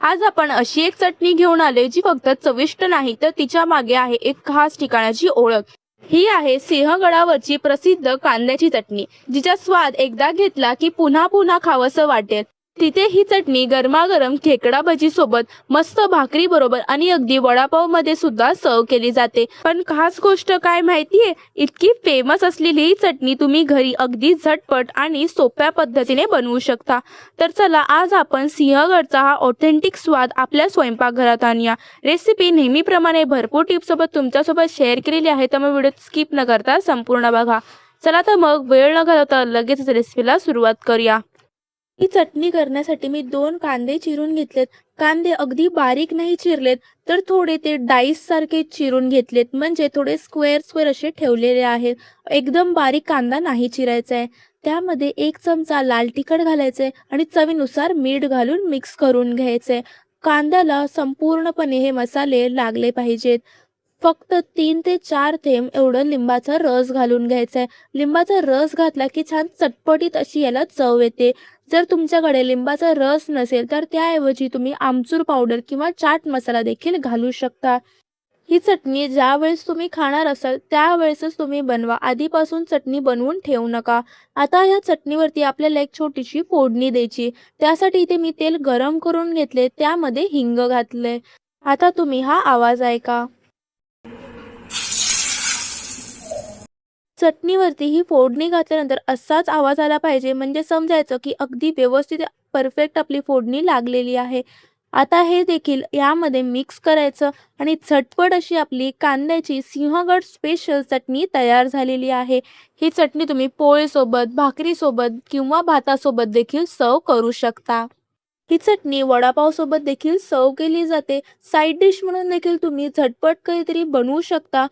आज आपण अशी एक चटणी घेऊन आले जी फक्त चविष्ट नाही तर तिच्या मागे आहे एक खास ठिकाणाची ओळख. ही आहे सिंहगडावरची प्रसिद्ध कांद्याची चटणी, जिचा स्वाद एकदा घेतला की पुन्हा पुन्हा खावंसं वाटेल. तिथे ही चटणी गरमागरम खेकडा भजी सोबत, मस्त भाकरी बरोबर आणि अगदी वडापाव मध्ये सुद्धा सर्व केली जाते. पण खास गोष्ट काय माहितीये, इतकी फेमस असलेली ही चटणी तुम्ही घरी अगदी झटपट आणि सोप्या पद्धतीने बनवू शकता. तर चला आज आपण सिंहगडचा हा ऑथेंटिक स्वाद आपल्या स्वयंपाकघरात आणूया. रेसिपी नेहमीप्रमाणे भरपूर टिप्ससोबत तुमच्यासोबत शेअर केलेली आहे, त्यामुळे व्हिडिओ स्किप न करता संपूर्ण बघा. चला तर मग वेळ न घालवता लगेच रेसिपीला सुरुवात करूया. ही चटणी करण्यासाठी मी 2 कांदे चिरून घेतलेत. कांदे अगदी बारीक नाही चिरलेत, तर थोडे ते डाईस सारखे चिरून घेतलेत, म्हणजे थोडे स्क्वेअर स्क्वेअर असे ठेवलेले आहेत. एकदम बारीक कांदा नाही चिरायचा आहे. त्यामध्ये 1 चमचा लाल तिखट घालायचे आणि चवीनुसार मीठ घालून मिक्स करून घ्यायचे. कांद्याला संपूर्णपणे हे मसाले लागले पाहिजेत. फक्त 3 ते 4 थेंब एवढं लिंबाचा रस घालून घ्यायचा आहे. लिंबाचा रस घातला की छान चटपटीत अशी याला चव येते. जर तुमच्याकडे लिंबाचा रस नसेल तर त्याऐवजी तुम्ही आमचूर पावडर किंवा चाट मसाला देखील घालू शकता. ही चटणी ज्यावेळेस तुम्ही खाणार असाल त्यावेळेसच तुम्ही बनवा. आधीपासून चटणी बनवून ठेवू नका. आता या चटणीवरती आपल्याला एक छोटीशी फोडणी द्यायची. त्यासाठी इथे मी तेल गरम करून घेतले, त्यामध्ये हिंग घातले. आता तुम्ही हा आवाज ऐका. चटणीवरती ही फोडणी घातल्यानंतर असाच आवाज आला पाहिजे, म्हणजे समजायचं की अगदी व्यवस्थित परफेक्ट आपली फोडणी लागलेली आहे. आता हे देखील यामध्ये मिक्स करायचं आणि झटपट अशी आपली कांद्याची सिंहगड स्पेशल चटणी तयार झालेली आहे. ही चटणी तुम्ही पोळीसोबत, भाकरीसोबत किंवा भातासोबत देखील सर्व करू शकता. ही चटणी वडापावसोबत देखील सर्व केली जाते. साईड डिश म्हणून देखील तुम्ही झटपट काहीतरी बनवू शकता.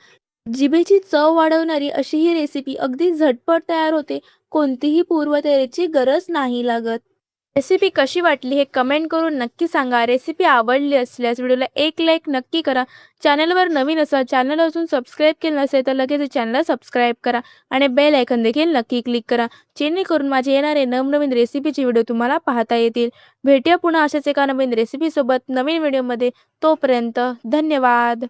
जिभेची चव वाढवणारी अशी ही रेसिपी अगदी झटपट तयार होते. कोणतीही पूर्वतयारीची गरज नाही लागत. रेसिपी कशी वाटली हे कमेंट करून नक्की सांगा. रेसिपी आवडली असल्यास व्हिडिओला एक लाईक नक्की करा. चॅनलवर नवीन असाल, चॅनल अजून सबस्क्राईब केलं नसेल तर लगेच चॅनलला सबस्क्राईब करा आणि बेल आयकॉन देखील नक्की क्लिक करा, जेणेकरून माझे येणारे नवनवीन रेसिपीचे व्हिडिओ तुम्हाला पाहता येतील. भेटूया पुन्हा अशाच एका नवीन रेसिपीसोबत नवीन व्हिडिओमध्ये. तोपर्यंत धन्यवाद.